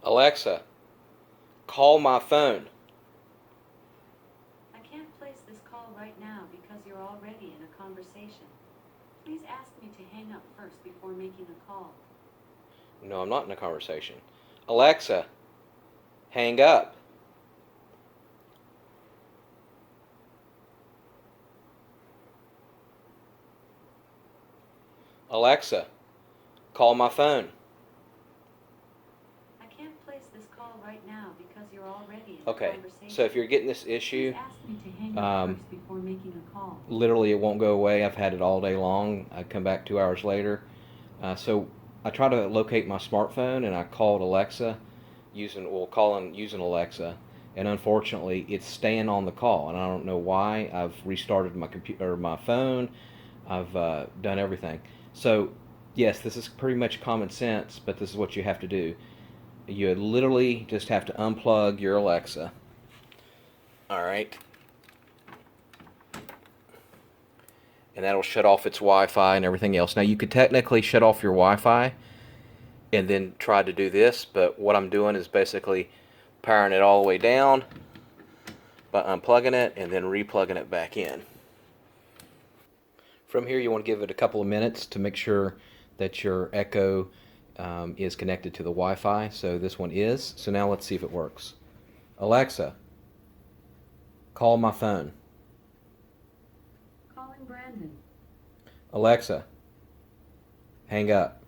Alexa, call my phone. I can't place this call right now because you're already in a conversation. Please ask me to hang up first before making a call. No, I'm not in a conversation. Alexa, hang up. Alexa, call my phone. I can't place this call right now because you're already in a Okay, conversation. so if you're getting this Please issue, ask me to hang up first before making a call. literally it won't go away. I've had it all day long. I come back 2 hours later. So I try to locate my smartphone and I called Alexa using Alexa, and unfortunately it's staying on the call and I don't know why. I've restarted my computer or my phone. I've done everything. So yes, this is pretty much common sense, but this is what you have to do. You literally just have to unplug your Alexa. All right. And that'll shut off its Wi-Fi and everything else. Now you could technically shut off your Wi-Fi and then try to do this, but what I'm doing is basically powering it all the way down by unplugging it and then replugging it back in. From here you want to give it a couple of minutes to make sure that your Echo is connected to the Wi-Fi. So this one is. So now let's see if it works. Alexa, call my phone. Calling Brandon. Alexa, hang up.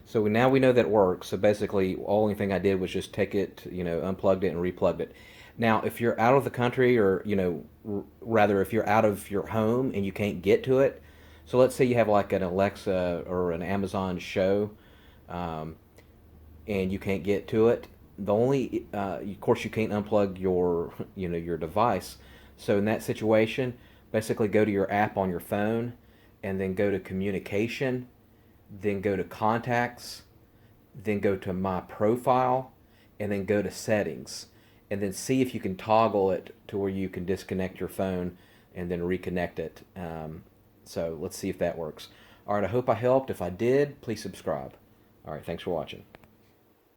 So now we know that it works. So basically, the only thing I did was just take it, unplugged it and replugged it. Now, if you're out of the country, or rather, if you're out of your home and you can't get to it, so let's say you have like an Alexa or an Amazon show, um, and you can't get to it. The only, of course, you can't unplug your, your device. So in that situation, basically go to your app on your phone, and then go to communication, then go to contacts, then go to my profile, and then go to settings, and then see if you can toggle it to where you can disconnect your phone and then reconnect it. So let's see if that works. All right, I hope I helped. If I did, please subscribe. All right, thanks for watching.